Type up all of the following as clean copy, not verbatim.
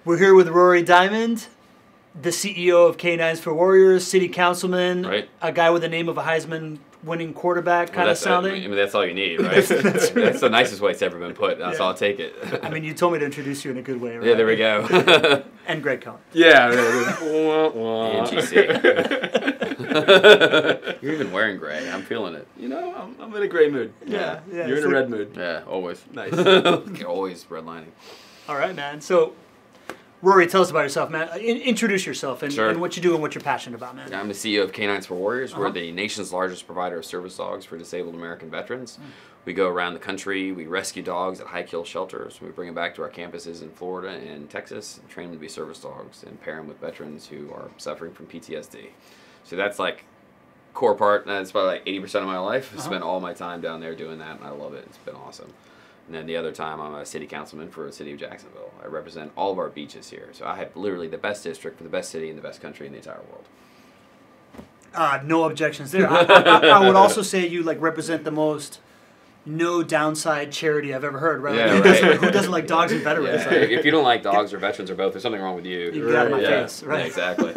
We're here with Rory Diamond, the CEO of Canines for Warriors, city councilman, right. A guy with the name of a Heisman-winning quarterback kind of sounding. I mean, that's all you need, right? That's the nicest way it's ever been put. That's I'll take it. I mean, you told me to introduce you in a good way, right? Yeah, there we go. And Gregg Cohen. Yeah. NGC. You're even wearing gray. I'm feeling it. You know, I'm in a gray mood. Yeah. You're in a red mood. Yeah, always. Nice. Always redlining. All right, man. So, Rory, tell us about yourself, man. Introduce yourself and, Sure. and what you do and what you're passionate about, man. I'm the CEO of Canines for Warriors. We're the nation's largest provider of service dogs for disabled American veterans. We go around the country. We rescue dogs at high-kill shelters. We bring them back to our campuses in Florida and Texas and train them to be service dogs and pair them with veterans who are suffering from PTSD. So that's like core part. That's probably like 80% of my life. I spent all my time down there doing that, and I love it. It's been awesome. And then the other time, I'm a city councilman for the city of Jacksonville. I represent all of our beaches here. So I have literally the best district for the best city in the best country in the entire world. No objections there. I would also say you represent the most no downside charity I've ever heard, right? Yeah, Who doesn't like dogs and veterans? Yeah. If you don't like dogs or veterans or both, there's something wrong with you. You get out of my face, right? Yeah, exactly.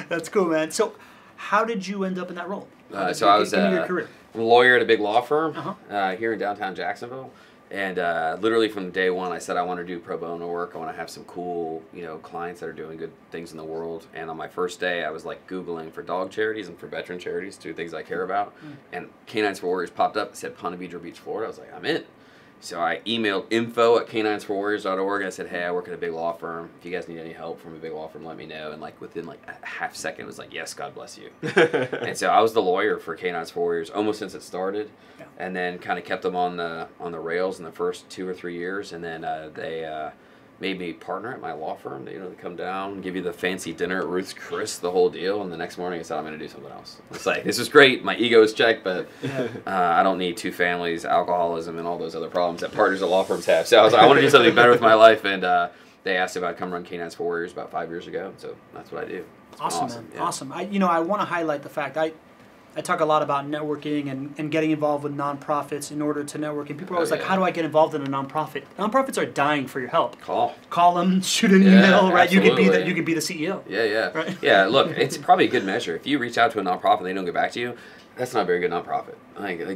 That's cool, man. So how did you end up in that role? So I was your career? I'm a lawyer at a big law firm here in downtown Jacksonville. And literally from day one, I said I want to do pro bono work. I want to have some cool, clients that are doing good things in the world. And on my first day, I was Googling for dog charities and for veteran charities, two things I care about. And Canines for Warriors popped up. It said Ponte Vedra Beach, Florida. I was like, I'm in. So I emailed info@caninesforwarriors.org. I said, hey, I work at a big law firm. If you guys need any help from a big law firm, let me know. And within a half second, it was yes, God bless you. And so I was the lawyer for Canines for Warriors almost since it started. Yeah. And then kind of kept them on the rails in the first 2 or 3 years. And then they made me partner at my law firm. They come down, give you the fancy dinner at Ruth's Chris, the whole deal. And the next morning I said, I'm going to do something else. It's this is great. My ego is checked, but I don't need 2 families, alcoholism, and all those other problems that partners at law firms have. So I was like, I want to do something better with my life. And they asked if I'd come run Canines for Warriors about 5 years ago. So that's what I do. Awesome, man. Yeah. Awesome. I want to highlight the fact I talk a lot about networking and getting involved with nonprofits in order to network. And people are always like, how do I get involved in a nonprofit? Nonprofits are dying for your help. Call them, shoot an email, right? Absolutely. You could be the CEO. Yeah. Right? Yeah, look, it's probably a good measure. If you reach out to a nonprofit and they don't get back to you, that's not a very good nonprofit.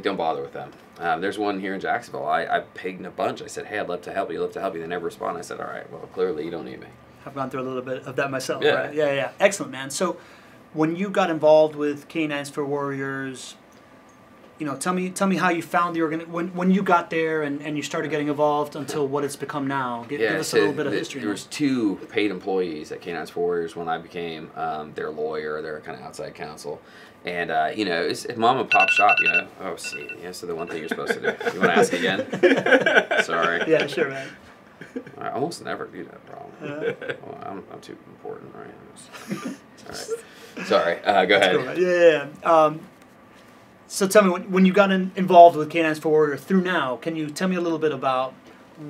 Don't bother with them. There's one here in Jacksonville. I pinged a bunch. I said, hey, I'd love to help you. They never respond. I said, all right, well, clearly you don't need me. I've gone through a little bit of that myself, right? Yeah. Excellent, man. So when you got involved with Canines for Warriors, tell me how you found the when you got there and you started getting involved until what it's become now. Give us a little bit of history. There was 2 paid employees at Canines for Warriors when I became their lawyer, their kind of outside counsel. And, it's a mom and pop shop, Oh, see, so the one thing you're supposed to do. You want to ask again? Sorry. Yeah, sure, man. I almost never do that problem. Well, I'm too important, right? All right. Sorry. Go ahead. Cool, yeah. So tell me, when you got involved with Canines for Warriors through now, can you tell me a little bit about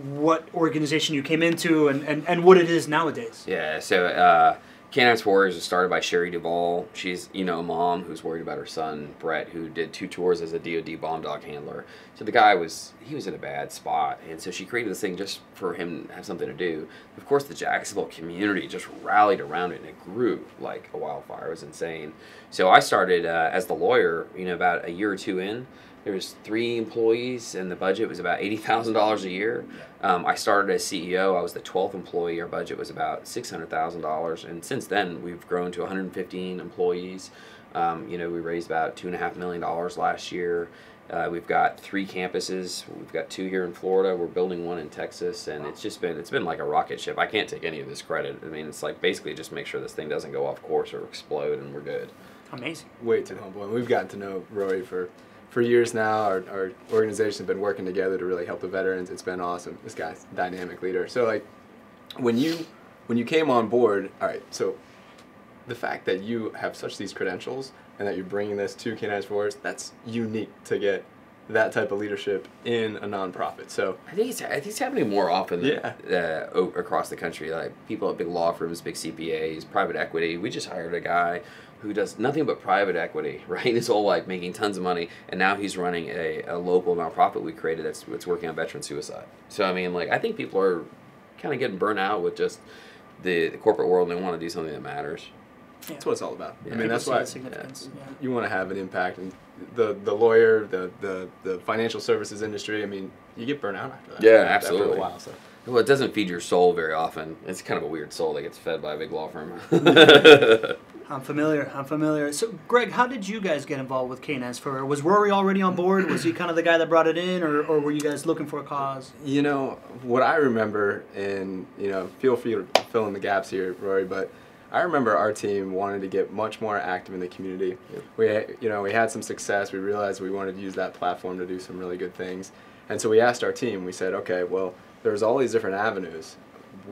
what organization you came into and what it is nowadays? Yeah, so Canines for Warriors was started by Sherry Duvall. She's, a mom who's worried about her son, Brett, who did 2 tours as a DOD bomb dog handler. So the guy was in a bad spot, and so she created this thing just for him to have something to do. Of course, the Jacksonville community just rallied around it, and it grew like a wildfire. It was insane. So I started as the lawyer, about a year or 2 in. There was 3 employees, and the budget was about $80,000 a year. I started as CEO. I was the 12th employee. Our budget was about $600,000, and since then we've grown to 115 employees. We raised about $2.5 million last year. We've got 3 campuses. We've got 2 here in Florida. We're building 1 in Texas, and it's been like a rocket ship. I can't take any of this credit. I mean, it's basically just make sure this thing doesn't go off course or explode, and we're good. Amazing. Way too humble. And we've gotten to know Rory for years now. Our organization has been working together to really help the veterans. It's been awesome. This guy's a dynamic leader. So when you came on board, all right, so the fact that you have such these credentials and that you're bringing this to Canines for Warriors, that's unique to get that type of leadership in a nonprofit. So I think it's happening more often across the country. People at big law firms, big CPAs, private equity. We just hired a guy who does nothing but private equity, right? His whole life making tons of money, and now he's running a local nonprofit we created that's working on veteran suicide. So I mean, I think people are kind of getting burnt out with just the corporate world and they want to do something that matters. Yeah. That's what it's all about. Yeah. I mean, that's why you want to have an impact. And the lawyer, the financial services industry, I mean, you get burnt out after that. Yeah, absolutely. After a while, so. Well, it doesn't feed your soul very often. It's kind of a weird soul that gets fed by a big law firm. I'm familiar. So, Gregg, how did you guys get involved with K9s for Warriors? Was Rory already on board? Was he kind of the guy that brought it in, or were you guys looking for a cause? You know, what I remember, and, you know, feel free to fill in the gaps here, Rory, but I remember our team wanted to get much more active in the community. Yep. We had some success. We realized we wanted to use that platform to do some really good things. And so we asked our team, we said, okay, well, there's all these different avenues.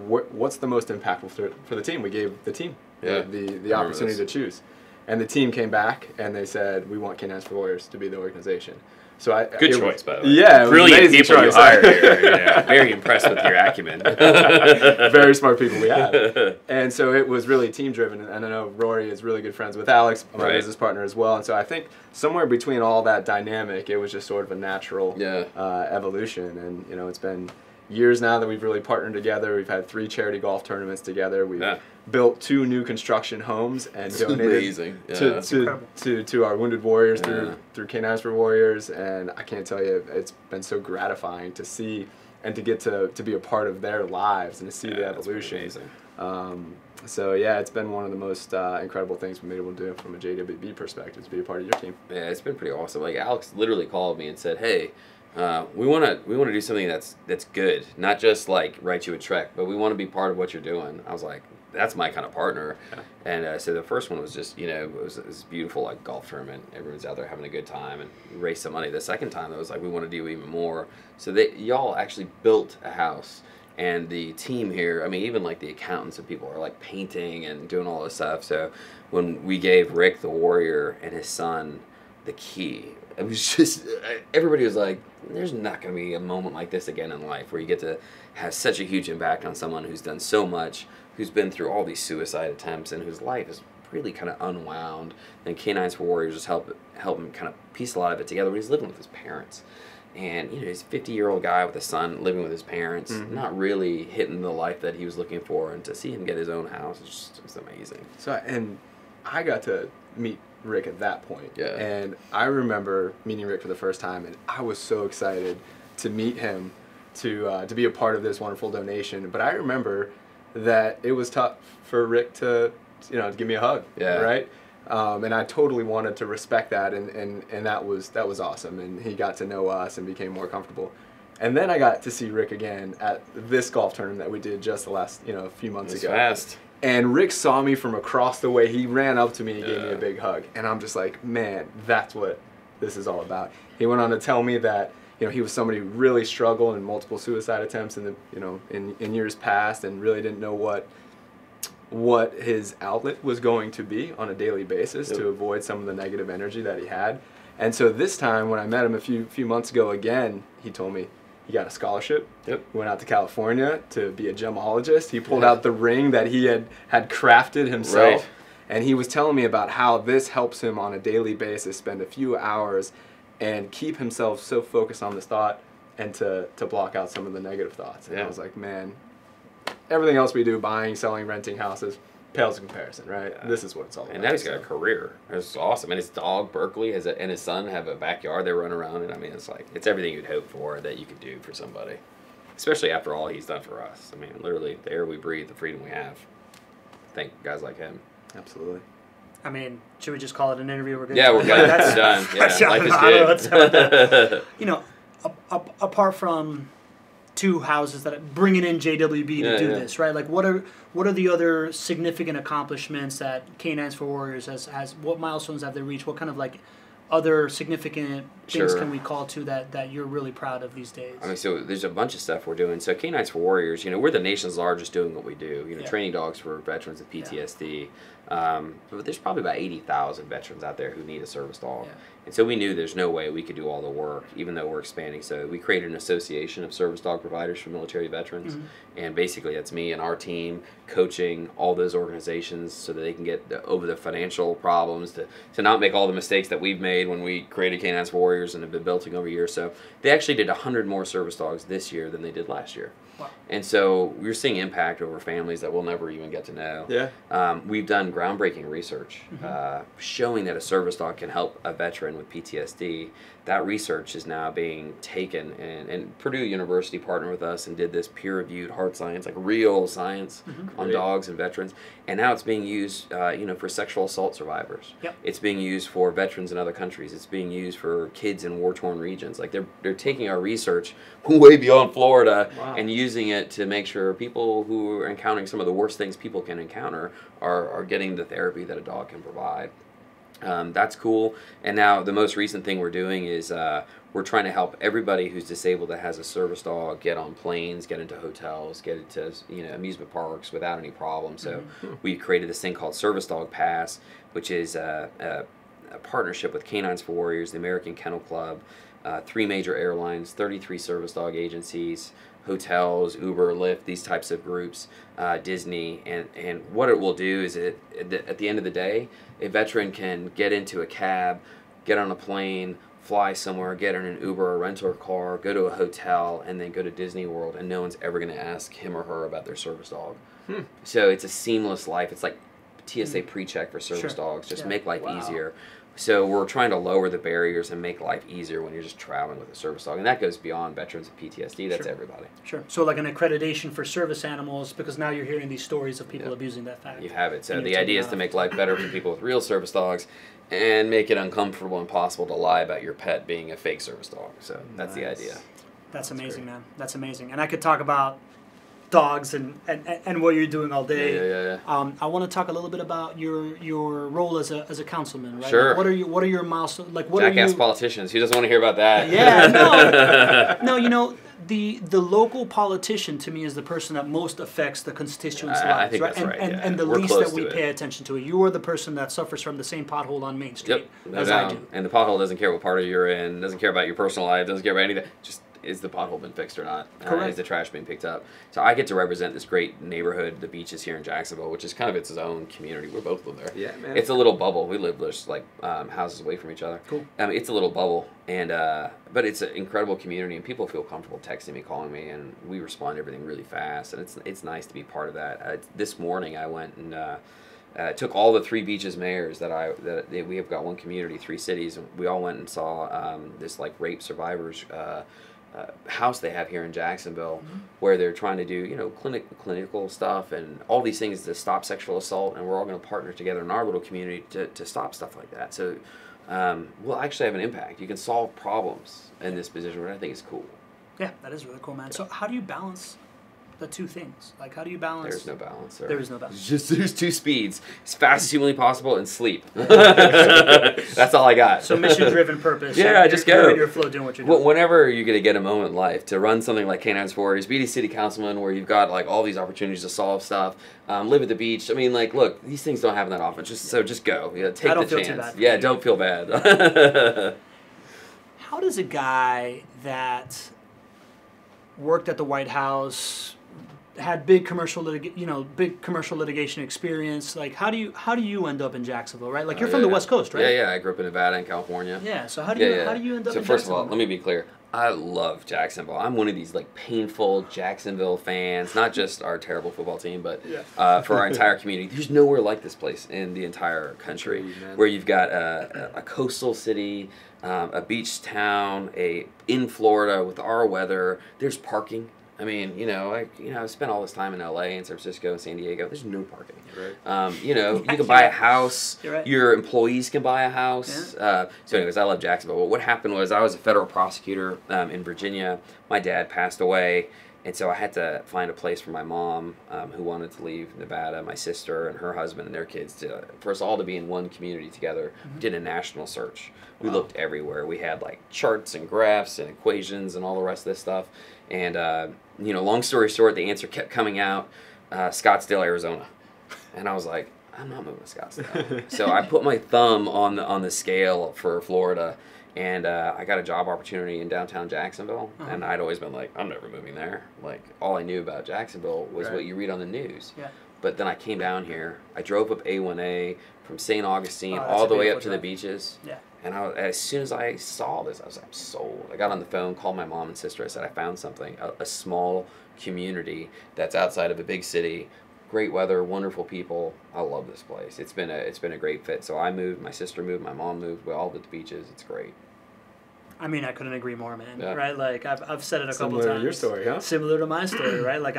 What's the most impactful for the team? We gave the team the opportunity to choose. And the team came back and they said, we want K9s for Warriors to be the organization. So good choice, by the way. Yeah, brilliant people choice. You hired here. Yeah, very impressed with your acumen. Very smart people we have. And so it was really team driven. And I know Rory is really good friends with Alex, my business partner as well. And so I think somewhere between all that dynamic, it was just sort of a natural evolution. And you know, it's been years now that we've really partnered together. We've had 3 charity golf tournaments together. We've built 2 new construction homes and donated to our wounded warriors through K9s for Warriors. And I can't tell you, it's been so gratifying to see and to get to be a part of their lives and to see the evolution. So yeah, it's been one of the most incredible things we've been able to do from a JWB perspective, to be a part of your team. Yeah, it's been pretty awesome. Like Alex literally called me and said, "Hey, we want to do something that's good, not just like write you a check, but we want to be part of what you're doing." I was like, "That's my kind of partner." Yeah. And so the first one was just, you know, it was this beautiful like golf tournament. Everyone's out there having a good time and raise some money. The second time it was like, we want to do even more. So y'all actually built a house. And the team here, I mean, even like the accountants and people are like painting and doing all this stuff. So when we gave Rick the Warrior and his son the key, it was just, everybody was like, there's not going to be a moment like this again in life where you get to have such a huge impact on someone who's done so much, who's been through all these suicide attempts, and whose life is really kind of unwound. And K9s for Warriors just help him kind of piece a lot of it together. But he's living with his parents. And, you know, he's a 50-year-old guy with a son living with his parents, not really hitting the life that he was looking for. And to see him get his own house is just amazing. So, and I got to meet Rick at that point. Yeah. And I remember meeting Rick for the first time, and I was so excited to meet him, to be a part of this wonderful donation. But I remember that it was tough for Rick to give me a hug. Yeah. Right? And I totally wanted to respect that, and that was awesome. And he got to know us and became more comfortable. And then I got to see Rick again at this golf tournament that we did just the last few months ago. Fast. And Rick saw me from across the way. He ran up to me and gave me a big hug. And I'm just like, man, that's what this is all about. He went on to tell me that he was somebody who really struggled in multiple suicide attempts in years past, and really didn't know what his outlet was going to be on a daily basis to avoid some of the negative energy that he had. And so this time when I met him a few months ago again, he told me he got a scholarship. Yep. He went out to California to be a gemologist. He pulled out the ring that he had crafted himself. Right. And he was telling me about how this helps him on a daily basis spend a few hours and keep himself so focused on this thought and to block out some of the negative thoughts. And I was like, man, everything else we do, buying, selling, renting houses, pales in comparison, right? Yeah. This is what it's all about. And now he's got a career. It's awesome. And his dog, Berkeley, and his son have a backyard they run around in. I mean, it's everything you'd hope for that you could do for somebody. Especially after all he's done for us. I mean, literally, the air we breathe, the freedom we have. Thank guys like him. Absolutely. I mean, should we just call it an interview? We're good. Yeah, we're good. That's done. Yeah, life is good. Apart from 2 houses that bringing in JWB to do this, right? Like, what are the other significant accomplishments that K9s for Warriors has? What milestones have they reached? What kind of like other significant things can we call to that you're really proud of these days? I mean, so there's a bunch of stuff we're doing. So K9s for Warriors, we're the nation's largest doing what we do. Training dogs for veterans with PTSD. But there's probably about 80,000 veterans out there who need a service dog. Yeah. And so we knew there's no way we could do all the work, even though we're expanding. So we created an association of service dog providers for military veterans. And basically that's me and our team coaching all those organizations so that they can get over the financial problems, to not make all the mistakes that we've made when we created Canines for Warriors and have been building over years. So they actually did 100 more service dogs this year than they did last year. Wow. And so we're seeing impact over families that we'll never even get to know. Yeah. We've done groundbreaking research showing that a service dog can help a veteran with PTSD. That research is now being taken, and Purdue University partnered with us and did this peer-reviewed hard science, like real science on dogs and veterans. And now it's being used, for sexual assault survivors. Yep. It's being used for veterans in other countries. It's being used for kids in war-torn regions. Like they're taking our research way beyond Florida and using it to make sure people who are encountering some of the worst things people can encounter are getting the therapy that a dog can provide. That's cool. And now the most recent thing we're doing is we're trying to help everybody who's disabled that has a service dog get on planes, get into hotels, get into amusement parks without any problem. So we created this thing called Service Dog Pass, which is a partnership with Canines for Warriors, the American Kennel Club, 3 major airlines, 33 service dog agencies, hotels, Uber, Lyft, these types of groups, Disney, and what it will do is at the end of the day, a veteran can get into a cab, get on a plane, fly somewhere, get in an Uber or rental car, go to a hotel, and then go to Disney World, and no one's ever going to ask him or her about their service dog. So it's a seamless life. It's like TSA pre-check for service dogs. Just make life easier. So we're trying to lower the barriers and make life easier when you're just traveling with a service dog. And that goes beyond veterans with PTSD. That's everybody. Sure. So like an accreditation for service animals, because now you're hearing these stories of people abusing that fact. You have it. So the idea is to make life better for people with real service dogs and make it uncomfortable and impossible to lie about your pet being a fake service dog. So that's the idea. That's amazing, man. That's amazing. And I could talk about dogs and what you're doing all day. I want to talk a little bit about your role as a councilman, right? Sure. Like what are your milestones? Like what Jackass are you? politicians. Who doesn't want to hear about that? Yeah, no. The local politician to me is the person that most affects the constituents' lives, I think right? that's right. And the We're least close that we to it. pay attention to it. You are the person that suffers from the same pothole on Main Street as I do. And the pothole doesn't care what part of you're in, doesn't care about your personal life, doesn't care about anything. Just is the pothole been fixed or not? Is the trash being picked up? So I get to represent this great neighborhood, the beaches here in Jacksonville, which is kind of its own community. We both live there. Yeah, man. It's a little bubble. We live just like houses away from each other. Cool. It's a little bubble, and but it's an incredible community, and people feel comfortable texting me, calling me, and we respond to everything really fast, and it's nice to be part of that. This morning I went and took all the 3 beaches mayors that we have got one community, 3 cities, and we all went and saw this like rape survivors house they have here in Jacksonville, where they're trying to do clinical stuff and all these things to stop sexual assault, and we're all going to partner together in our little community to stop stuff like that. So we'll actually have an impact. You can solve problems in this position, which I think is cool. Yeah, that is really cool, man. So how do you balance the 2 things? Like, how do you balance? There's no balance. There is no balance. There's 2 speeds: as fast as humanly possible and sleep. That's all I got. So mission-driven purpose. Yeah, just go. You're in your flow doing what you're doing. Whenever you're going to get a moment in life to run something like Canines for Warriors, be a city councilman where you've got like all these opportunities to solve stuff, live at the beach. I mean, like, look, these things don't happen that often. Just go. Take the chance. Too bad. Yeah, don't feel bad. How does a guy that worked at the White House, had big commercial litigation experience, like how do you end up in Jacksonville, right? Like you're from the West Coast, right? Yeah, I grew up in Nevada and California. Yeah, so how do you end up in Jacksonville? So first of all, let me be clear. I love Jacksonville. I'm one of these like painful Jacksonville fans, not just our terrible football team, but for our entire community. There's nowhere like this place in the entire country, where you've got a coastal city, a beach town, in Florida with our weather. There's parking. I mean, I've spent all this time in LA and San Francisco and San Diego. There's no parking. Right. You can buy a house. Right. Your employees can buy a house. Yeah. So anyways, I love Jacksonville. Well, what happened was I was a federal prosecutor in Virginia. My dad passed away, and so I had to find a place for my mom, who wanted to leave Nevada, my sister and her husband and their kids, for us all to be in one community together. We did a national search. We looked everywhere. We had like charts and graphs and equations and all the rest of this stuff. And, long story short, the answer kept coming out, Scottsdale, Arizona. And I was like, I'm not moving to Scottsdale. So I put my thumb on the scale for Florida, and I got a job opportunity in downtown Jacksonville, and I'd always been like, I'm never moving there. Like, all I knew about Jacksonville was what you read on the news. Yeah. But then I came down here. I drove up A1A from St. Augustine all the way up to the beaches. Yeah. And as soon as I saw this, I was like, I'm sold. I got on the phone, called my mom and sister. I said, I found something, a small community that's outside of a big city. Great weather, wonderful people. I love this place. It's been a great fit. So I moved, my sister moved, my mom moved. We all did the beaches. It's great. I mean, I couldn't agree more, man. Yeah. Right? Like I've said it a couple times. Similar to your story, huh? Similar to my story, right? Like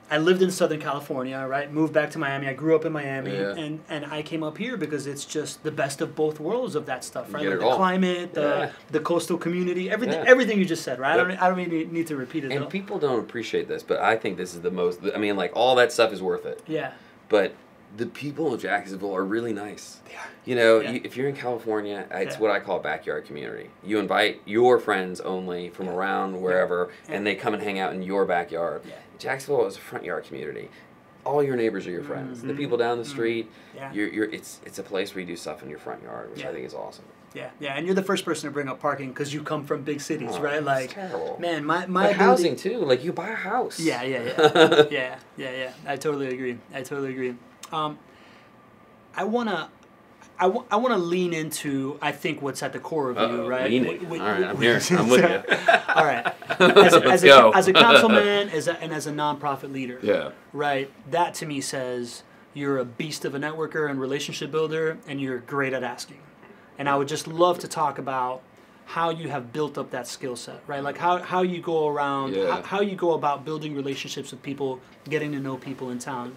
I lived in Southern California, right? Moved back to Miami. I grew up in Miami, and I came up here because it's just the best of both worlds of that stuff, right? Like the climate, the coastal community, everything you just said, right? Yep. I don't even need to repeat it. And people don't appreciate this, but I think this is the most. I mean, like all that stuff is worth it. Yeah. But the people of Jacksonville are really nice. They are. You know, if you're in California, it's what I call a backyard community. You invite your friends only from around wherever, and they come and hang out in your backyard. Yeah. Jacksonville is a front yard community. All your neighbors are your friends. The people down the street, it's a place where you do stuff in your front yard, which I think is awesome. Yeah, and you're the first person to bring up parking because you come from big cities, right? Like, it's terrible. Man, my housing too. Like, you buy a house. Yeah. I totally agree. I wanna lean into, I think, what's at the core of you, right? All right, I'm here. I'm with you. All right. As a councilman, as a nonprofit leader, right? That to me says you're a beast of a networker and relationship builder, and you're great at asking. And I would just love to talk about how you have built up that skill set, right? Like how you go around, how you go about building relationships with people, getting to know people in town.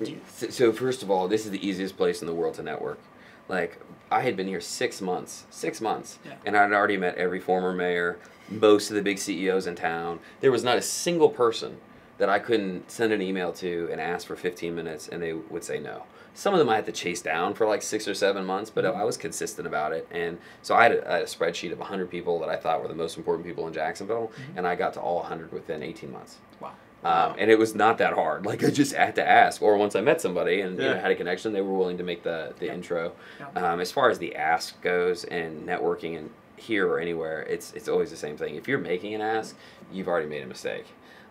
So first of all, this is the easiest place in the world to network. Like, I had been here 6 months, and I'd already met every former mayor, most of the big CEOs in town. There was not a single person that I couldn't send an email to and ask for 15 minutes, and they would say no. Some of them I had to chase down for like 6 or 7 months, but I was consistent about it. And so I had a spreadsheet of 100 people that I thought were the most important people in Jacksonville, and I got to all 100 within 18 months. Wow. And it was not that hard. Like, I just had to ask. Or once I met somebody and had a connection, they were willing to make the intro. As far as the ask goes and networking and here or anywhere, it's always the same thing. If you're making an ask, you've already made a mistake.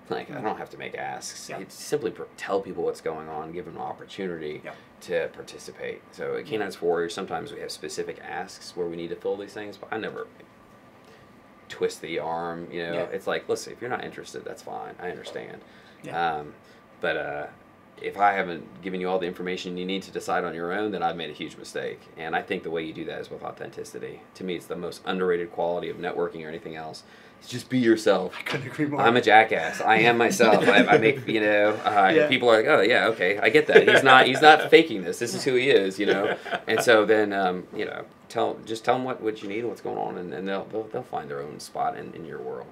Like, I don't have to make asks. It's simply tell people what's going on, give them an opportunity to participate. So at Canines for Warriors, sometimes we have specific asks where we need to fill these things, but I never twist the arm, you know. It's like, listen, if you're not interested, that's fine. I understand. But if I haven't given you all the information you need to decide on your own, then I've made a huge mistake. And I think the way you do that is with authenticity. To me, it's the most underrated quality of networking or anything else. Just be yourself. I couldn't agree more. I'm a jackass. I am myself. I make, you know, people are like, oh yeah, okay, I get that. He's not faking this. This is who he is, you know. And so then, you know, tell them what you need, what's going on, and they'll find their own spot in your world.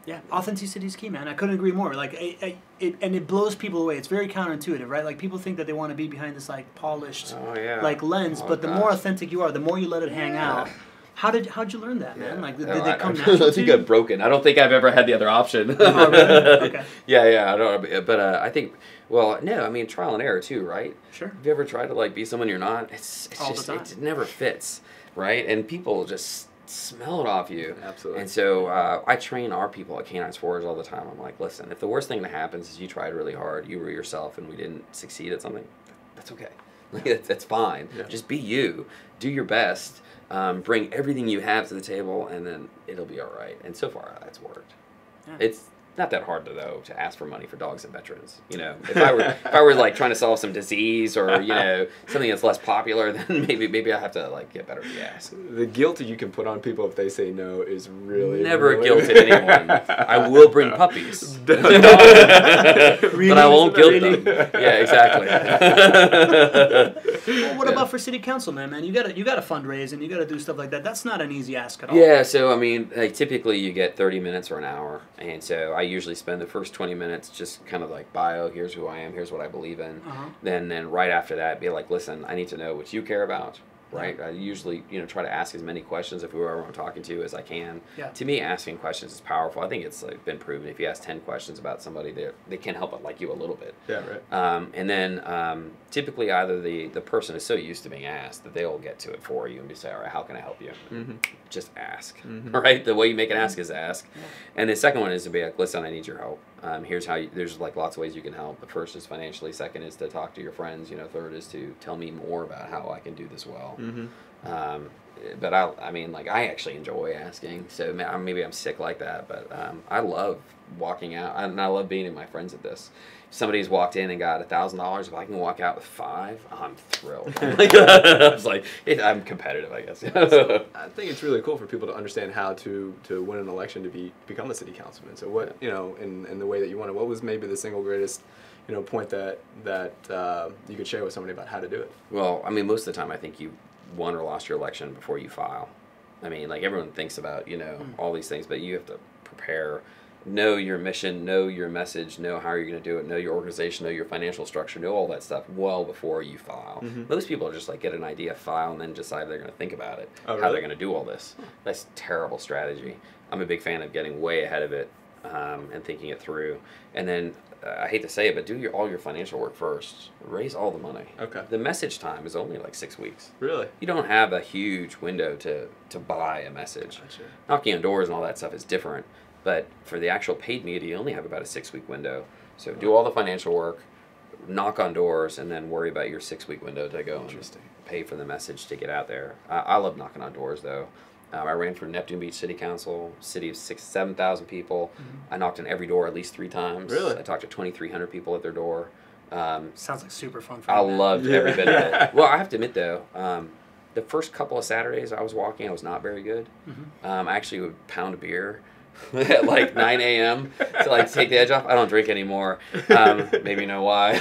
Yeah. Authenticity is key, man. I couldn't agree more. Like, it blows people away. It's very counterintuitive, right? Like, people think that they want to be behind this like polished, like lens, but the more authentic you are, the more you let it hang out. How'd you learn that, man? Like, did they come naturally? I think I've broken. I don't think I've ever had the other option. Oh, really? Okay. Yeah. I don't. But I think. Well, no. I mean, trial and error too, right? Sure. Have you ever tried to like be someone you're not? It's all just the time. It never fits, right? And people just smell it off you. Absolutely. And so I train our people at Canines for Warriors all the time. I'm like, listen, if the worst thing that happens is you tried really hard, you were yourself, and we didn't succeed at something, that's okay. Like, that's fine. Yeah. Just be you. Do your best. Bring everything you have to the table, and then it'll be all right. And so far, that's worked. Yeah. It's not that hard to ask for money for dogs and veterans. You know, if I were like trying to solve some disease or, you know, something that's less popular, then maybe I have to like get better at the ask. The guilt that you can put on people if they say no is really never guilted anyone. I will bring puppies, but I won't guilt them. Yeah, exactly. Well, what about for city council, man? You got to fundraise and you got to do stuff like that. That's not an easy ask at all. Yeah, so I mean, like, typically you get 30 minutes or an hour, and so I usually spend the first 20 minutes just kind of like bio, here's who I am, here's what I believe in. Then right after that, be like, listen, I need to know what you care about. right? I usually, try to ask as many questions of whoever I'm talking to as I can. Yeah. To me, asking questions is powerful. I think it's been proven. If you ask 10 questions about somebody, they can't help but like you a little bit. Yeah, right. And then typically either the person is so used to being asked that they'll get to it for you and just say, all right, how can I help you? Just ask, right? The way you make an ask is ask. And the second one is to be like, listen, I need your help. Here's how there's lots of ways you can help. The first is financially. Second is to talk to your friends. Third is to tell me more about how I can do this well. But I actually enjoy asking. So maybe I'm sick like that, but I love walking out, and I love being with my friends at this. If somebody's walked in and got $1,000, if I can walk out with $5, I'm thrilled. I'm competitive, I guess. So I think it's really cool for people to understand how to win an election to become a city councilman. So what in the way that you want it, what was maybe the single greatest point that you could share with somebody about how to do it? Well, most of the time I think you won or lost your election before you file. Everyone thinks about all these things, but you have to prepare. Know your mission, know your message, know how you're going to do it, know your organization, know your financial structure, know all that stuff well before you file. Most people are just get an idea, file, and then decide they're going to think about it, how they're going to do all this. That's terrible strategy. I'm a big fan of getting way ahead of it and thinking it through. And then, I hate to say it, but do all your financial work first. Raise all the money. Okay. The message time is only 6 weeks. Really? You don't have a huge window to buy a message. Gotcha. Knocking on doors and all that stuff is different. But for the actual paid media, you only have about a 6-week window. So do all the financial work, knock on doors, and then worry about your 6-week window to go and pay for the message to get out there. I love knocking on doors, though. I ran for Neptune Beach City Council, city of 7,000 people. I knocked on every door at least 3 times. Really? I talked to 2,300 people at their door. Sounds like super fun for I you. loved every bit of it. Well, I have to admit, though, the first couple of Saturdays I was walking, I was not very good. I actually would pound a beer at 9 a.m. to take the edge off. I don't drink anymore. Maybe you know why.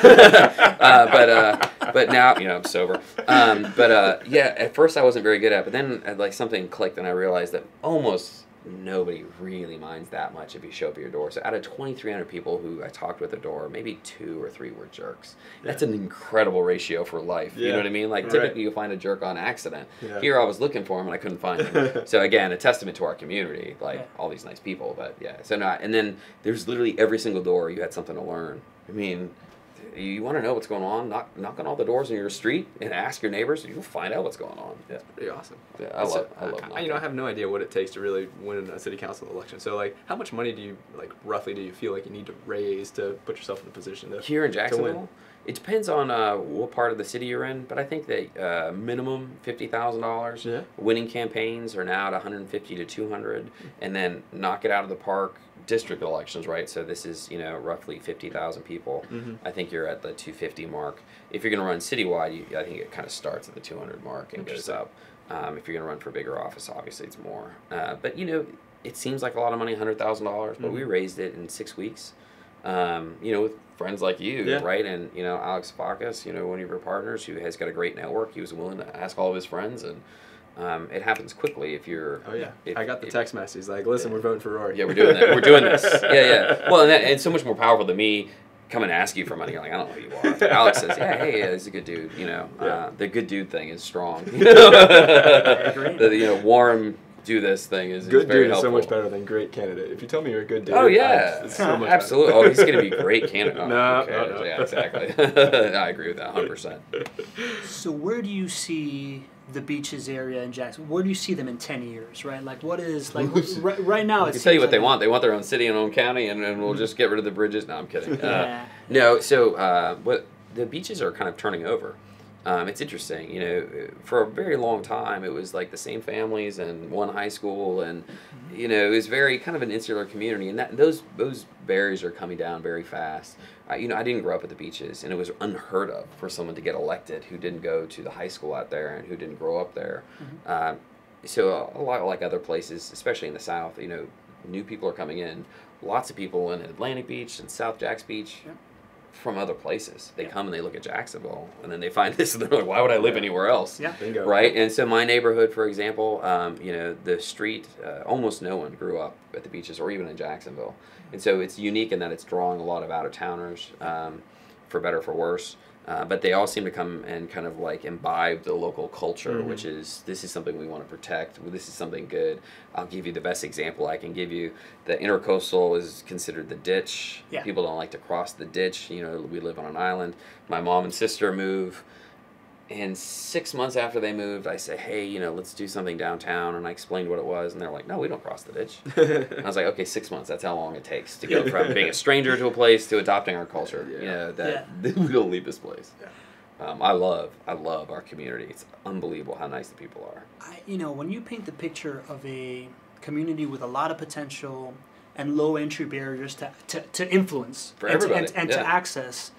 But now, I'm sober. At first I wasn't very good at it, but then something clicked and I realized that almost nobody really minds that much if you show up at your door. So out of 2,300 people who I talked with at the door, maybe 2 or 3 were jerks. That's an incredible ratio for life. You know what I mean? Typically you'll find a jerk on accident. Yeah. Here I was looking for him and I couldn't find him. So again, a testament to our community, all these nice people. But and then there's literally every single door you had something to learn. You want to know what's going on, knock on all the doors in your street and ask your neighbors, and you'll find out what's going on. That's pretty awesome. Yeah, I love knocking. I have no idea what it takes to really win a city council election. So how much money do you roughly do you feel like you need to raise to put yourself in the position to here in Jacksonville? win? It depends on what part of the city you're in, but I think that minimum $50,000. Yeah. Winning campaigns are now at $150 to $200, and then knock it out of the park. District elections, right? So this is roughly 50,000 people. I think you're at the 250 mark. If you're going to run citywide, I think it kind of starts at the 200 mark and goes up. If you're going to run for bigger office, obviously it's more. But it seems like a lot of money, $100,000, but we raised it in 6 weeks. With friends like you, right? And Alex Bacchus, one of your partners who has got a great network. He was willing to ask all of his friends, and it happens quickly if you're. Oh yeah, I got the text message listen, we're voting for Rory. Yeah, we're doing that. We're doing this. Yeah. Well, and it's so much more powerful than me coming to ask you for money. You're like, I don't know who you are. But Alex says, he's a good dude. The good dude thing is strong. The warm do this thing is good very dude helpful. Is so much better than great candidate. If you tell me you're a good dude, oh yeah, it's so much absolutely. better. Oh, he's going to be a great candidate. No. Yeah, exactly. I agree with that 100%. So where do you see the beaches area in Jacksonville? Where do you see them in 10 years? Right, what is right now? I can tell you what they want. They want their own city and own county, and we'll just get rid of the bridges. No, I'm kidding. No, so what the beaches are kind of turning over. It's interesting, for a very long time it was the same families and one high school, and it was very kind of an insular community, and those barriers are coming down very fast. I didn't grow up at the beaches, and it was unheard of for someone to get elected who didn't go to the high school out there and who didn't grow up there. So a lot like other places, especially in the South, new people are coming in. Lots of people in Atlantic Beach and South Jacks Beach. From other places. They come and they look at Jacksonville, and then they find this, and they're like, why would I live anywhere else? Yeah. Bingo. Right? And so my neighborhood, for example, the street, almost no one grew up at the beaches or even in Jacksonville. And so it's unique in that it's drawing a lot of out-of-towners, for better or for worse. But they all seem to come and kind of like imbibe the local culture, which is, this is something we want to protect. This is something good. I'll give you the best example I can give you. The intercoastal is considered the ditch. Yeah. People don't like to cross the ditch. You know, we live on an island. My mom and sister move. And 6 months after they moved, I say, hey, you know, let's do something downtown. And I explained what it was. And they're like, no, we don't cross the ditch. And I was like, okay, 6 months. That's how long it takes to go from being a stranger to a place to adopting our culture. You know, that we don't leave this place. I love our community. It's unbelievable how nice the people are. You know, when you paint the picture of a community with a lot of potential and low entry barriers to influence for everybody and to access,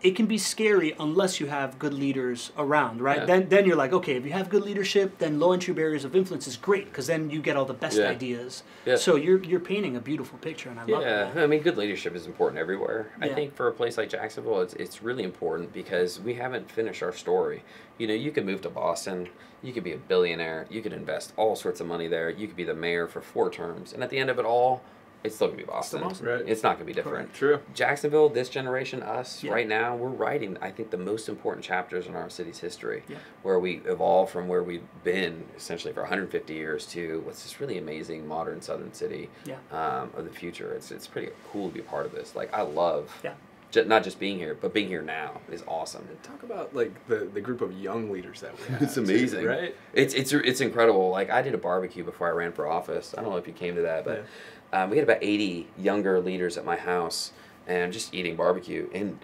it can be scary unless you have good leaders around, right? Then you're like, okay, if you have good leadership, then low entry barriers of influence is great, because then you get all the best ideas. So you're painting a beautiful picture, and I love it. Yeah, I mean, good leadership is important everywhere. I think for a place like Jacksonville, it's really important because we haven't finished our story. You know, you could move to Boston, you could be a billionaire, you could invest all sorts of money there, you could be the mayor for 4 terms, and at the end of it all, it's still going to be Boston. Right. It's not going to be different. True. Jacksonville, this generation, us, right now, we're writing, I think, the most important chapters in our city's history, where we evolve from where we've been, essentially, for 150 years to what's this really amazing modern southern city of the future. It's pretty cool to be a part of this. Like, I love not just being here, but being here now is awesome. And talk about, like, the group of young leaders that we have. It's amazing. Too, right? It's incredible. Like, I did a barbecue before I ran for office. I don't know if you came to that, but... we had about 80 younger leaders at my house, and just eating barbecue, and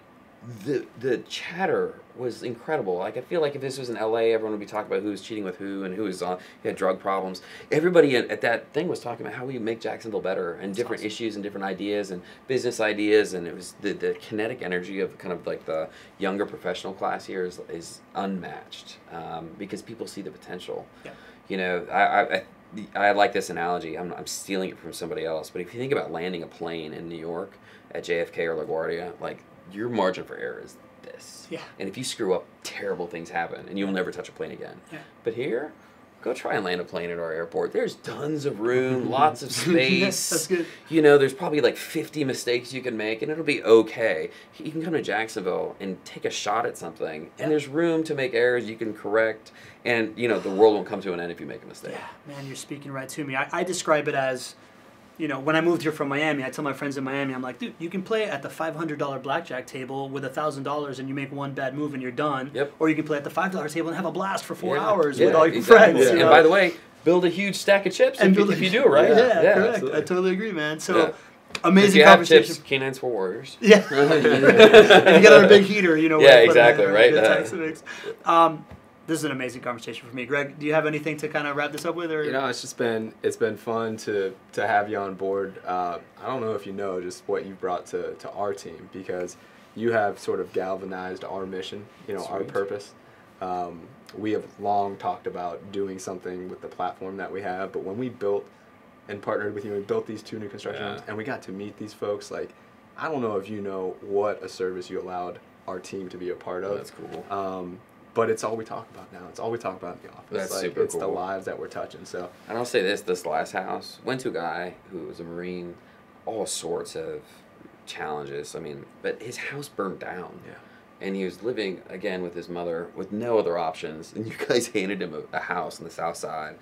the chatter was incredible. Like, I feel like if this was in LA, everyone would be talking about who was cheating with who and who was had drug problems. Everybody at that thing was talking about how we make Jacksonville better, and different issues and different ideas and business ideas, and it was the kinetic energy of kind of like the younger professional class here is unmatched, because people see the potential. You know, I like this analogy. I'm stealing it from somebody else, but if you think about landing a plane in New York at JFK or LaGuardia, like, your margin for error is this. And if you screw up, terrible things happen, and you'll never touch a plane again. But here, go try and land a plane at our airport. There's tons of room, lots of space. That's good. You know, there's probably like 50 mistakes you can make, and it'll be okay. You can come to Jacksonville and take a shot at something, and there's room to make errors you can correct, and, you know, the world won't come to an end if you make a mistake. Yeah, man, you're speaking right to me. I describe it as, you know, when I moved here from Miami, I tell my friends in Miami, I'm like, dude, you can play at the $500 blackjack table with $1,000 and you make one bad move and you're done. Or you can play at the $5 table and have a blast for 4 hours with all your friends. You know? And by the way, build a huge stack of chips if you do it right. Correct. Absolutely. I totally agree, man. So, amazing conversation. Chips, Canines for Warriors. And you get on a big heater, you know. Exactly, right. This is an amazing conversation for me. Greg, do you have anything to kind of wrap this up with? Or? You know, it's been fun to have you on board. I don't know if you know just what you've brought to our team, because you have sort of galvanized our mission, you know, our purpose. We have long talked about doing something with the platform that we have, but when we built and partnered with you, we built these 2 new construction homes, and we got to meet these folks. Like, I don't know if you know what a service you allowed our team to be a part of. That's cool. But it's all we talk about now. It's all we talk about in the office. That's like, super it's cool. the lives that we're touching. So, and I'll say this last house, went to a guy who was a Marine, all sorts of challenges. I mean, but his house burned down. And he was living, again, with his mother with no other options. And you guys handed him a house on the south side.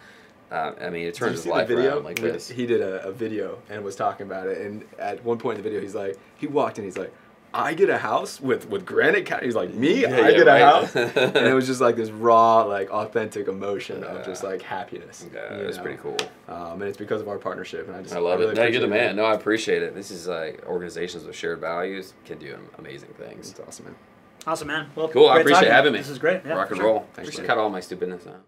I mean, it turned his life around like this. He did a video and was talking about it. And at one point in the video, he's like, he walked in, he's like, I get a house with granite. He's like, me? I get a house? And it was just like this raw, like, authentic emotion of just like happiness. It was pretty cool. And it's because of our partnership. And I love really it. No, you're the man. No, I appreciate it. This is like organizations with shared values can do amazing things. It's awesome, man. Awesome, man. Well, cool. I appreciate having me. This is great. Rock and roll. Thanks, Cut all my stupidness out.